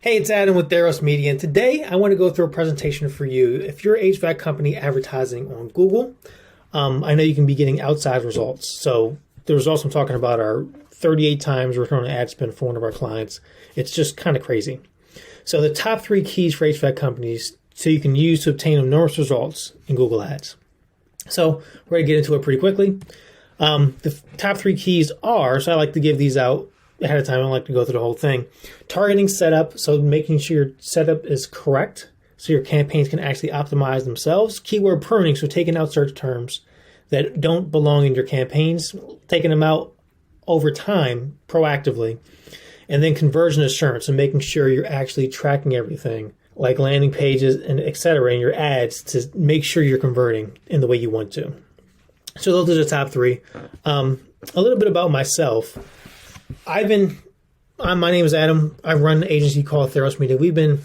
Hey, it's Adam with Theros Media, and today I want to go through a presentation for you. If you're an HVAC company advertising on Google, I know you can be getting outside results. So the results I'm talking about are 38 times return on ad spend for one of our clients. It's just kind of crazy. So the top 3 keys for HVAC companies so you can use to obtain enormous results in Google Ads. So we're going to get into it pretty quickly. The top 3 keys are, so I like to give these out ahead of time. I don't like to go through the whole thing. Targeting setup, so making sure your setup is correct so your campaigns can actually optimize themselves. Keyword pruning, so taking out search terms that don't belong in your campaigns, taking them out over time proactively. And then conversion assurance, so making sure you're actually tracking everything like landing pages and et cetera in your ads to make sure you're converting in the way you want to. So those are the top 3. A little bit about myself. My name is Adam. I run an agency called Theros Media. We've been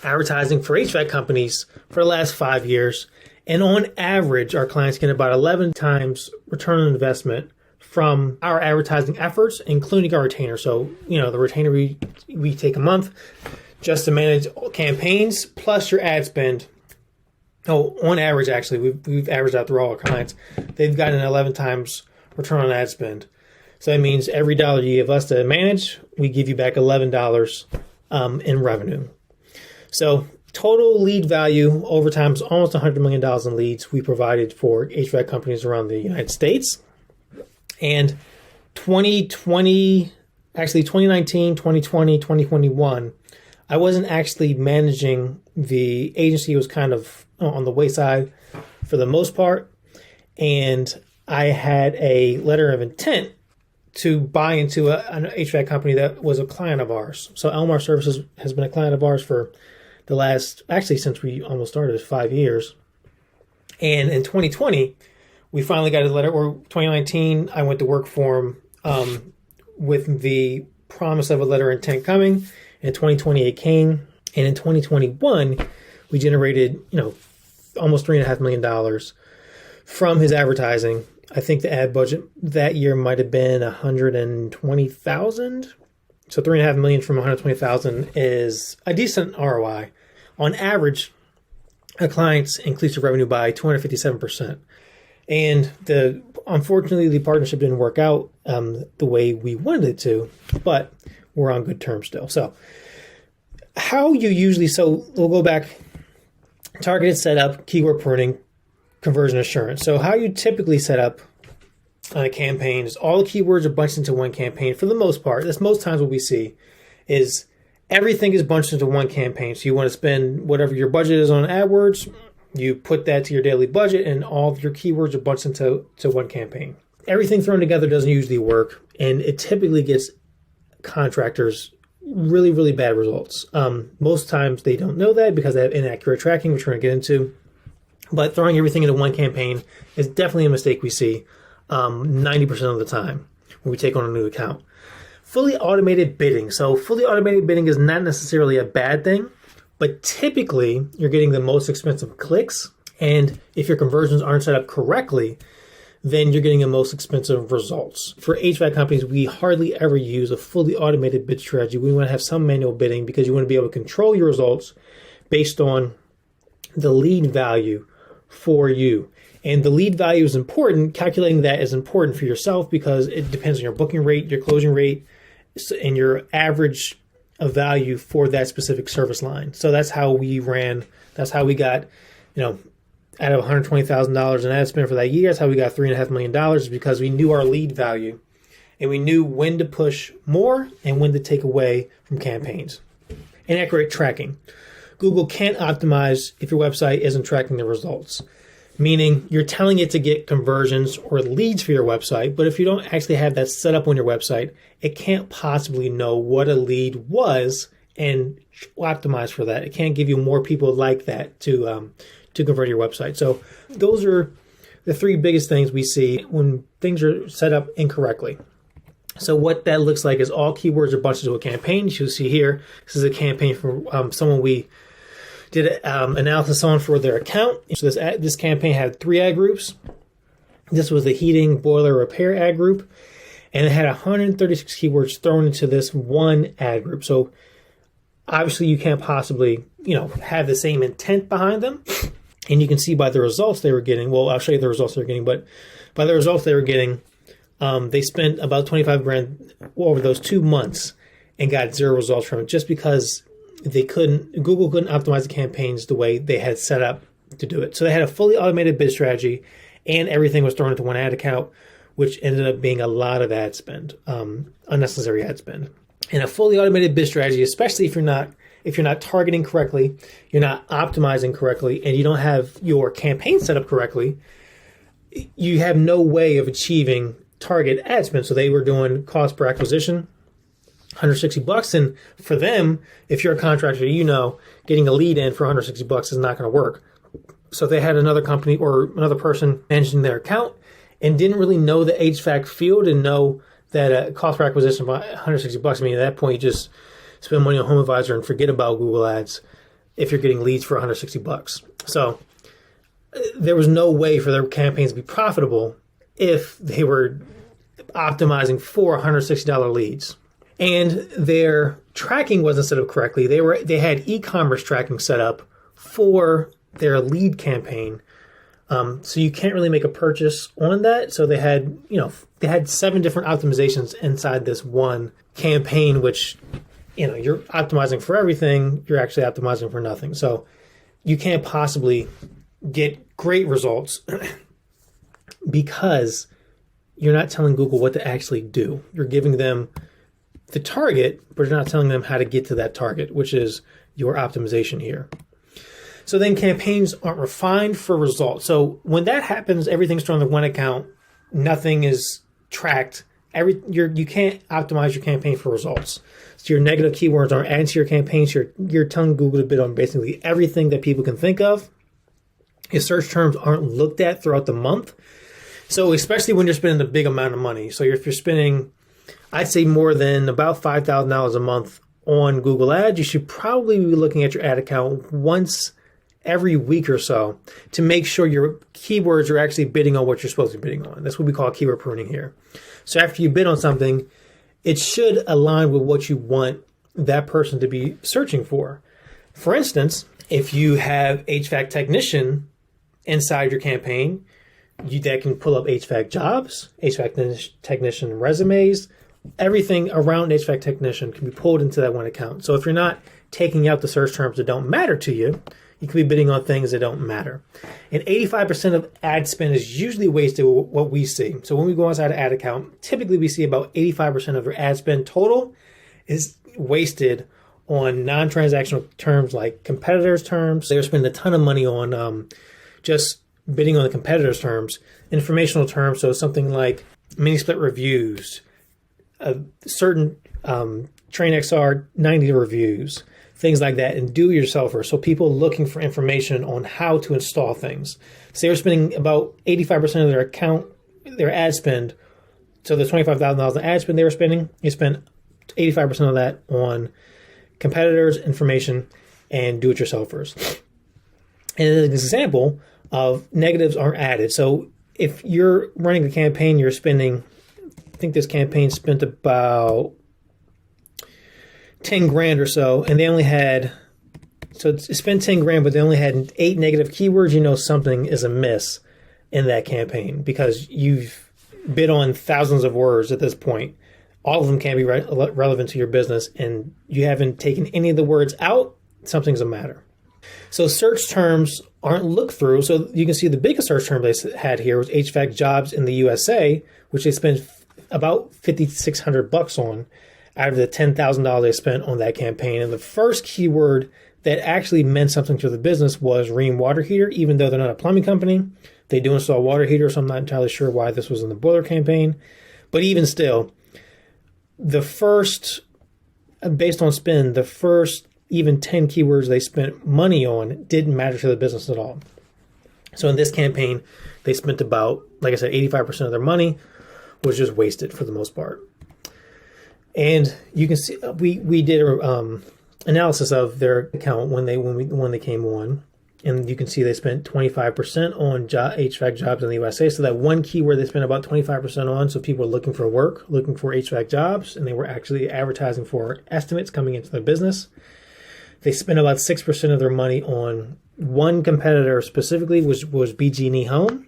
advertising for HVAC companies for the last 5 years. And on average, our clients get about 11 times return on investment from our advertising efforts, including our retainer. So, the retainer we take a month just to manage campaigns, plus your ad spend. Oh, on average, actually, we've averaged out through all our clients. They've gotten 11 times return on ad spend. So that means every dollar you give us to manage, we give you back $11 in revenue. So total lead value over time is almost $100 million in leads we provided for HVAC companies around the United States. And 2019, 2020, 2021, I wasn't actually managing the agency. It was kind of on the wayside for the most part. And I had a letter of intent to buy into an HVAC company that was a client of ours. So Elmar Services has been a client of ours for the last, actually since we almost started, 5 years. And in 2020, we finally got a letter, or 2019, I went to work for him with the promise of a letter of intent coming. In 2020, it came. And in 2021, we generated, almost $3.5 million from his advertising. I think the ad budget that year might have been $120,000. So $3.5 million from $120,000 is a decent ROI. On average, a clients increased their revenue by 257%. And unfortunately, the partnership didn't work out the way we wanted it to, but we're on good terms still. So we'll go back, targeted setup, keyword pruning, conversion assurance. So how you typically set up a campaign is all the keywords are bunched into one campaign for the most part. That's most times what we see is everything is bunched into one campaign. So you want to spend whatever your budget is on AdWords, you put that to your daily budget, and all of your keywords are bunched into one campaign. Everything thrown together doesn't usually work, and it typically gets contractors really, really bad results. Most times they don't know that because they have inaccurate tracking, which we're going to get into. But throwing everything into one campaign is definitely a mistake we see 90% of the time when we take on a new account. Fully automated bidding. So fully automated bidding is not necessarily a bad thing, but typically you're getting the most expensive clicks. And if your conversions aren't set up correctly, then you're getting the most expensive results. For HVAC companies, we hardly ever use a fully automated bid strategy. We want to have some manual bidding because you want to be able to control your results based on the lead value for you. And the lead value is important. Calculating that is important for yourself because it depends on your booking rate, your closing rate, and your average of value for that specific service line. So that's how we ran. That's how we got, out of $120,000 in ad spend for that year, that's how we got $3.5 million, because we knew our lead value and we knew when to push more and when to take away from campaigns. Inaccurate tracking. Google can't optimize if your website isn't tracking the results, meaning you're telling it to get conversions or leads for your website, but if you don't actually have that set up on your website, it can't possibly know what a lead was and optimize for that. It can't give you more people like that to convert your website. So those are the 3 biggest things we see when things are set up incorrectly. So what that looks like is all keywords are bunched into a campaign. You'll see here, this is a campaign for someone we did analysis on for their account. So this campaign had 3 ad groups. This was the heating boiler repair ad group, and it had 136 keywords thrown into this one ad group. So obviously you can't possibly, have the same intent behind them. And you can see by the results they were getting. Well, I'll show you the results they were getting, but by the results they were getting, they spent about 25 grand over those 2 months and got 0 results from it, just because Google couldn't optimize the campaigns the way they had set up to do it. So they had a fully automated bid strategy, and everything was thrown into one ad account, which ended up being a lot of ad spend, unnecessary ad spend. And a fully automated bid strategy, especially if you're not targeting correctly, you're not optimizing correctly, and you don't have your campaign set up correctly, you have no way of achieving target ad spend. So they were doing cost per acquisition, $160, and for them, if you're a contractor, getting a lead in for $160 is not going to work. So they had another company or another person managing their account and didn't really know the HVAC field and know that cost per acquisition of $160. I mean, at that point, you just spend money on Home Advisor and forget about Google Ads if you're getting leads for $160. So there was no way for their campaigns to be profitable if they were optimizing for $160 leads. And their tracking wasn't set up correctly. They had e-commerce tracking set up for their lead campaign. So you can't really make a purchase on that. So they had 7 different optimizations inside this one campaign, which, you're optimizing for everything. You're actually optimizing for nothing. So you can't possibly get great results because you're not telling Google what to actually do. You're giving them the target, but you're not telling them how to get to that target, which is your optimization here. So then campaigns aren't refined for results. So when that happens, everything's thrown in one account. Nothing is tracked. You can't optimize your campaign for results. So your negative keywords aren't adding to your campaigns. You're telling Google to bid on basically everything that people can think of. Your search terms aren't looked at throughout the month. So especially when you're spending a big amount of money. So if you're spending, I'd say more than about $5,000 a month on Google Ads, you should probably be looking at your ad account once every week or so to make sure your keywords are actually bidding on what you're supposed to be bidding on. That's what we call keyword pruning here. So after you bid on something, it should align with what you want that person to be searching for. For instance, if you have HVAC technician inside your campaign, that can pull up HVAC jobs, HVAC technician resumes, everything around HVAC technician can be pulled into that one account. So if you're not taking out the search terms that don't matter to you, you could be bidding on things that don't matter. And 85% of ad spend is usually wasted, what we see. So when we go inside an ad account, typically we see about 85% of their ad spend total is wasted on non-transactional terms like competitors' terms. They're spending a ton of money on just bidding on the competitors' terms. Informational terms, so something like mini split reviews, certain Train XR 90 reviews, things like that, and do-it-yourselfers. So people looking for information on how to install things. So they're spending about 85% of their ad spend. So the $25,000 in ad spend they were spending, they spent 85% of that on competitors, information, and do-it-yourselfers. And as an example of negatives aren't added. So if you're running a campaign, you're spending, I think this campaign spent about 10 grand or so, and they only had, so it spent 10 grand, but they only had 8 negative keywords, something is amiss in that campaign because you've bid on thousands of words at this point. All of them can be relevant to your business, and you haven't taken any of the words out, something's a matter. So search terms aren't looked through. So you can see the biggest search term they had here was HVAC jobs in the USA, which they spent about $5,600 on out of the $10,000 they spent on that campaign. And the first keyword that actually meant something to the business was Rheem water heater, even though they're not a plumbing company. They do install water heaters, so I'm not entirely sure why this was in the boiler campaign. But even still, based on spend, the first even 10 keywords they spent money on didn't matter to the business at all. So in this campaign, they spent about, like I said, 85% of their money was just wasted for the most part. And you can see we did analysis of their account when they came on, and you can see they spent 25% on HVAC jobs in the USA. So that one keyword they spent about 25% on. So people were looking for work, looking for HVAC jobs, and they were actually advertising for estimates coming into their business. They spent about 6% of their money on one competitor specifically, which was BG&E Home,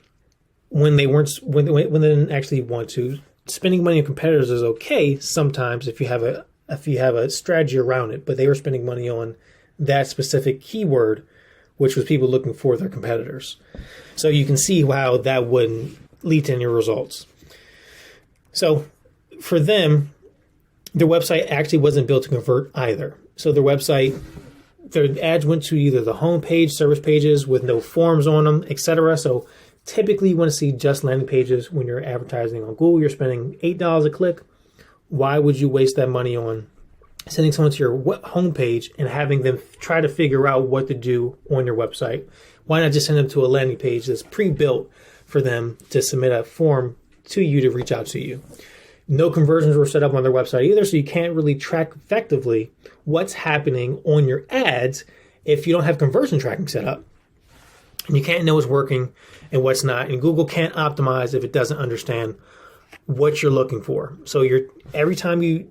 when they didn't actually want to. Spending money on competitors is okay sometimes if you have a strategy around it, but they were spending money on that specific keyword, which was people looking for their competitors. So you can see how that wouldn't lead to any results. So for them, their website actually wasn't built to convert either. So their ads went to either the home page, service pages with no forms on them, etc. So typically you want to see just landing pages when you're advertising on Google. You're spending $8 a click. Why would you waste that money on sending someone to your home page and having them try to figure out what to do on your website? Why not just send them to a landing page that's pre-built for them to submit a form to you to reach out to you? No conversions were set up on their website either, so you can't really track effectively what's happening on your ads if you don't have conversion tracking set up. And you can't know what's working and what's not. And Google can't optimize if it doesn't understand what you're looking for. So every time you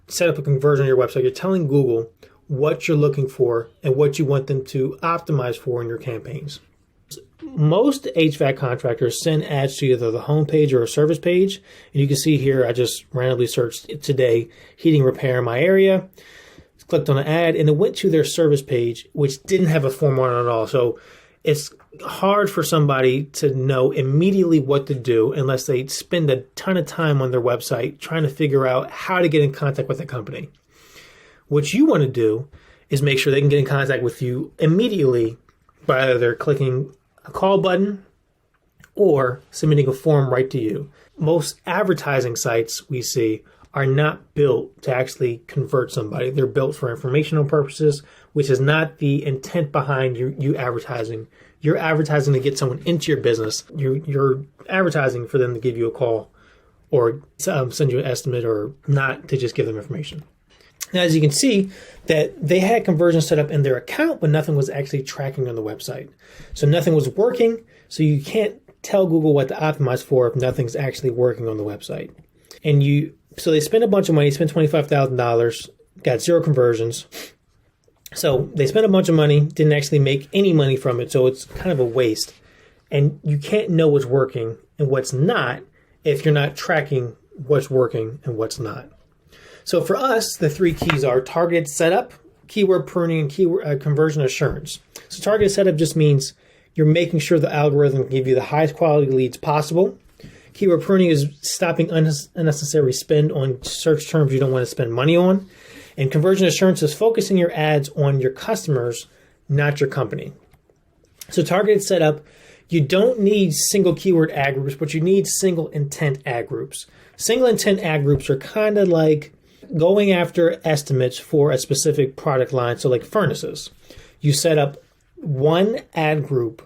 set up a conversion on your website, you're telling Google what you're looking for and what you want them to optimize for in your campaigns. Most HVAC contractors send ads to either the home page or a service page. And you can see here, I just randomly searched today, heating repair in my area, clicked on an ad, and it went to their service page, which didn't have a form on it at all. So it's hard for somebody to know immediately what to do unless they spend a ton of time on their website trying to figure out how to get in contact with the company. What you want to do is make sure they can get in contact with you immediately by either clicking a call button or submitting a form right to you. Most advertising sites we see are not built to actually convert somebody. They're built for informational purposes, which is not the intent behind you advertising. You're advertising to get someone into your business. You're advertising for them to give you a call or send you an estimate, or not to just give them information. Now, as you can see, that they had conversions set up in their account, but nothing was actually tracking on the website. So nothing was working. So you can't tell Google what to optimize for if nothing's actually working on the website. So they spent a bunch of money, spent $25,000, got 0 conversions. So they spent a bunch of money, didn't actually make any money from it. So it's kind of a waste. And you can't know what's working and what's not if you're not tracking what's working and what's not. So for us, the 3 keys are targeted setup, keyword pruning, and keyword conversion assurance. So targeted setup just means you're making sure the algorithm can give you the highest quality leads possible. Keyword pruning is stopping unnecessary spend on search terms you don't want to spend money on. And conversion assurance is focusing your ads on your customers, not your company. So targeted setup, you don't need single keyword ad groups, but you need single intent ad groups. Single intent ad groups are kind of like going after estimates for a specific product line. So like furnaces, you set up one ad group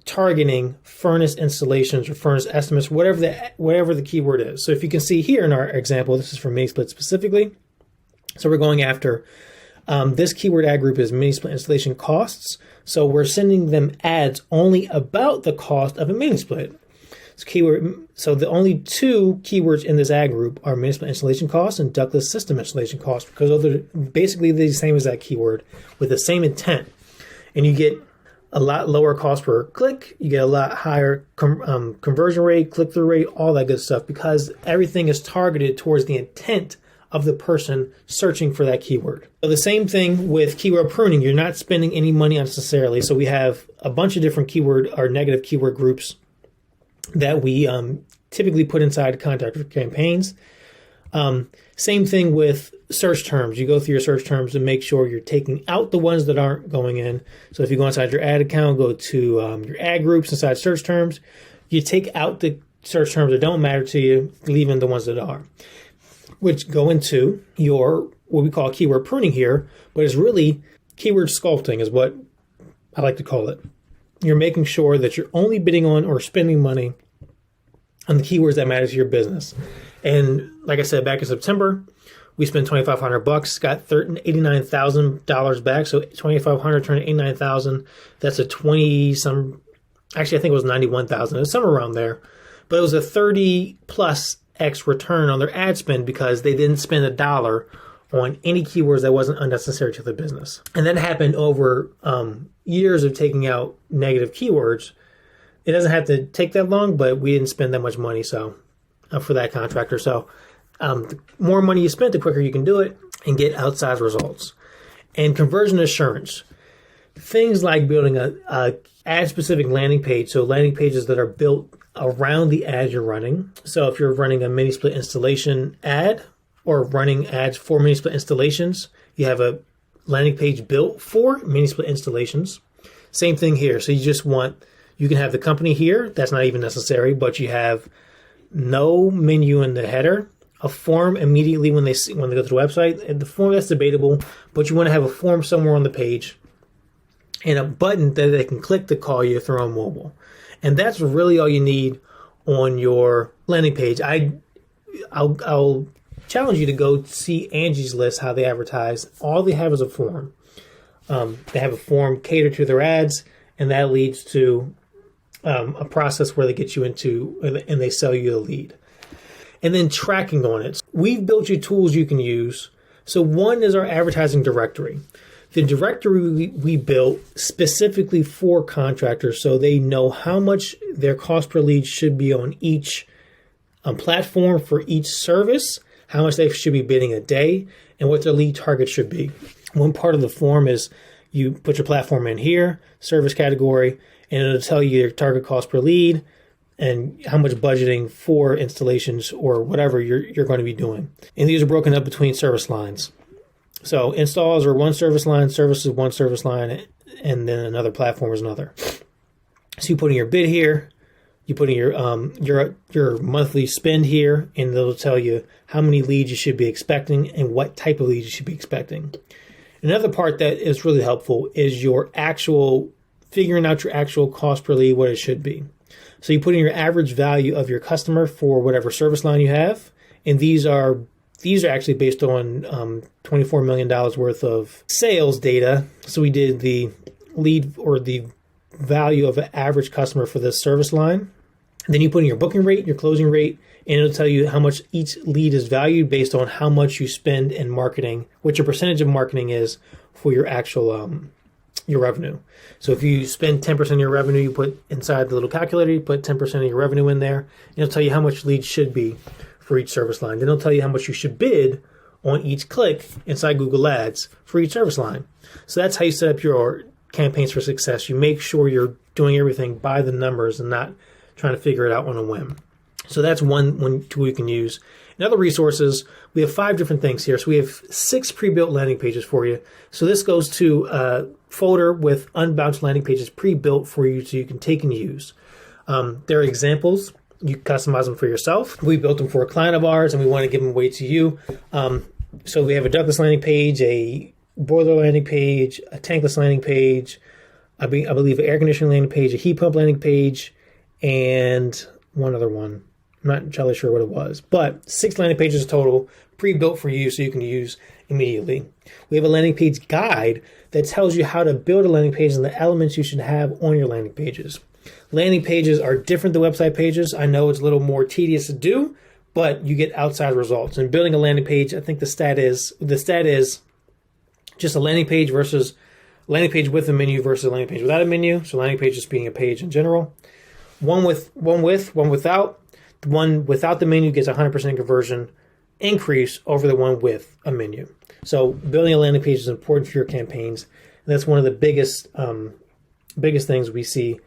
targeting furnace installations or furnace estimates, whatever the keyword is. So if you can see here in our example, this is for mini split specifically. So we're going after this keyword ad group is mini split installation costs. So we're sending them ads only about the cost of a mini split. So the only 2 keywords in this ad group are mini split installation costs and ductless system installation costs, because those are basically the same as that keyword with the same intent. And you get a lot lower cost per click. You get a lot higher conversion rate, click-through rate, all that good stuff, because everything is targeted towards the intent of the person searching for that keyword. So the same thing with keyword pruning. You're not spending any money unnecessarily. So we have a bunch of different keyword or negative keyword groups that we typically put inside contractor campaigns. Same thing with search terms. You go through your search terms to make sure you're taking out the ones that aren't going in. So if you go inside your ad account, go to your ad groups inside search terms, you take out the search terms that don't matter to you, leave in the ones that are, which go into your, what we call keyword pruning here, but it's really keyword sculpting is what I like to call it. You're making sure that you're only bidding on or spending money on the keywords that matter to your business. And like I said, back in September, we spent $2,500, got $89,000 back. So $2,500 turned to $89,000. That's a 20 some. Actually, I think it was $91,000. It's somewhere around there. But it was a 30 plus X return on their ad spend because they didn't spend $1 on any keywords that wasn't unnecessary to the business. And that happened over years of taking out negative keywords. It doesn't have to take that long, but we didn't spend that much money for that contractor. So the more money you spend, the quicker you can do it and get outsized results. And conversion assurance. Things like building a ad-specific landing page, so landing pages that are built around the ad you're running. So if you're running a mini split installation ad or running ads for mini split installations, you have a landing page built for mini split installations. Same thing here. So you can have the company here. That's not even necessary, but you have no menu in the header, a form immediately when they go to the website. And the form, that's debatable, but you want to have a form somewhere on the page and a button that they can click to call you if they're on mobile. And that's really all you need on your landing page. I'll challenge you to go see Angie's List, how they advertise. All they have is a form. They have a form catered to their ads, and that leads to a process where they get you into and they sell you the lead. And then tracking on it. We've built you tools you can use. So one is our advertising directory. The directory we built specifically for contractors so they know how much their cost per lead should be on each platform for each service, how much they should be bidding a day, and what their lead target should be. One part of the form is you put your platform in here, service category, and it'll tell you your target cost per lead and how much budgeting for installations or whatever you're going to be doing. And these are broken up between service lines. So installs are one service line, service is one service line, and then another platform is another. So you put in your bid here, you put in your monthly spend here, and it'll tell you how many leads you should be expecting and what type of leads you should be expecting. Another part that is really helpful is figuring out your actual cost per lead, what it should be. So you put in your average value of your customer for whatever service line you have, and these are actually based on $24 million worth of sales data. So we did the lead or the value of an average customer for this service line. And then you put in your booking rate, your closing rate, and it'll tell you how much each lead is valued based on how much you spend in marketing, what your percentage of marketing is for your actual your revenue. So if you spend 10% of your revenue, you put inside the little calculator, you put 10% of your revenue in there, and it'll tell you how much leads should be for each service line. Then it'll tell you how much you should bid on each click inside Google Ads for each service line. So that's how you set up your campaigns for success. You make sure you're doing everything by the numbers and not trying to figure it out on a whim. So that's one tool you can use. In other resources, we have 5 different things here. So we have 6 pre-built landing pages for you. So this goes to a folder with unbound landing pages pre-built for you so you can take and use. There are examples. You customize them for yourself. We built them for a client of ours, and we want to give them away to you. So we have a ductless landing page, a boiler landing page, a tankless landing page, I believe an air conditioning landing page, a heat pump landing page, and one other one. I'm not entirely sure what it was, but 6 landing pages total, pre-built for you so you can use immediately. We have a landing page guide that tells you how to build a landing page and the elements you should have on your landing pages. Landing pages are different than website pages. I know it's a little more tedious to do, but you get outside results. And building a landing page, I think the stat is just a landing page versus landing page with a menu versus a landing page without a menu. So landing page just being a page in general. One with, one without. The one without the menu gets 100% conversion increase over the one with a menu. So building a landing page is important for your campaigns. And that's one of the biggest things we see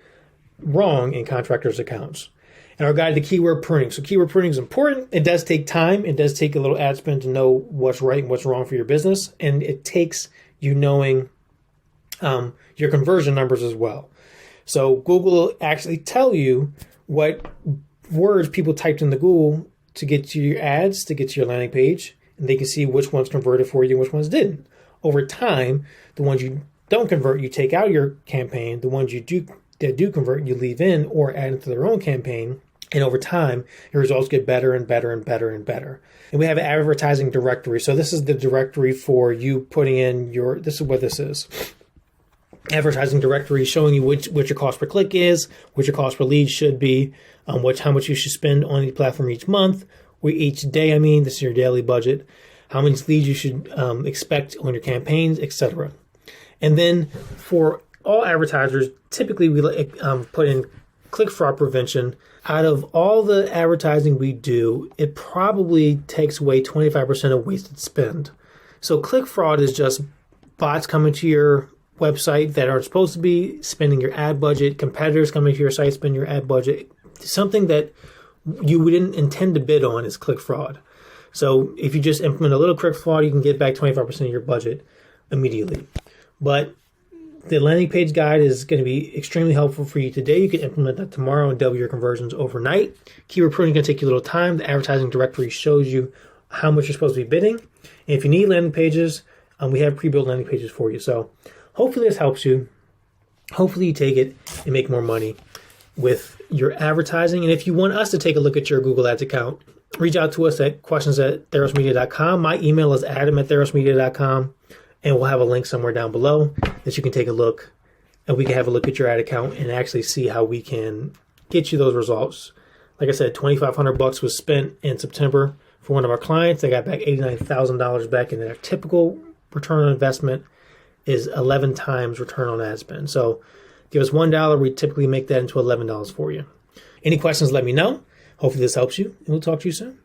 wrong in contractors' accounts. And our guide to keyword pruning. So keyword pruning is important. It does take time. It does take a little ad spend to know what's right and what's wrong for your business. And it takes you knowing your conversion numbers as well. So Google will actually tell you what words people typed into Google to get to your ads, to get to your landing page, and they can see which ones converted for you and which ones didn't. Over time, the ones you don't convert, you take out of your campaign. The ones that do convert, you leave in or add into their own campaign. And over time, your results get better and better and better and better. And we have an advertising directory. So this is the directory for you putting in this is what this is. Advertising directory showing you what your cost per click is, what your cost per lead should be, how much you should spend on each platform each month, or each day. This is your daily budget. how many leads you should expect on your campaigns, etc. And then for all advertisers, typically we put in click fraud prevention. Out of all the advertising we do, it probably takes away 25% of wasted spend. So click fraud is just bots coming to your website that are supposed to be spending your ad budget, competitors coming to your site spending your ad budget. Something that you didn't intend to bid on is click fraud. So if you just implement a little click fraud, you can get back 25% of your budget immediately. But the landing page guide is going to be extremely helpful for you today. You can implement that tomorrow and double your conversions overnight. Keyword pruning is going to take you a little time. The advertising directory shows you how much you're supposed to be bidding. And if you need landing pages, we have pre-built landing pages for you. So hopefully this helps you. Hopefully you take it and make more money with your advertising. And if you want us to take a look at your Google Ads account, reach out to us at questions@therosmedia.com. My email is adam@therosmedia.com. And we'll have a link somewhere down below that you can take a look, and we can have a look at your ad account and actually see how we can get you those results. Like I said, $2,500 was spent in September for one of our clients. They got back $89,000 back, and their typical return on investment is 11 times return on ad spend. So give us $1, we typically make that into $11 for you. Any questions, let me know. Hopefully this helps you, and we'll talk to you soon.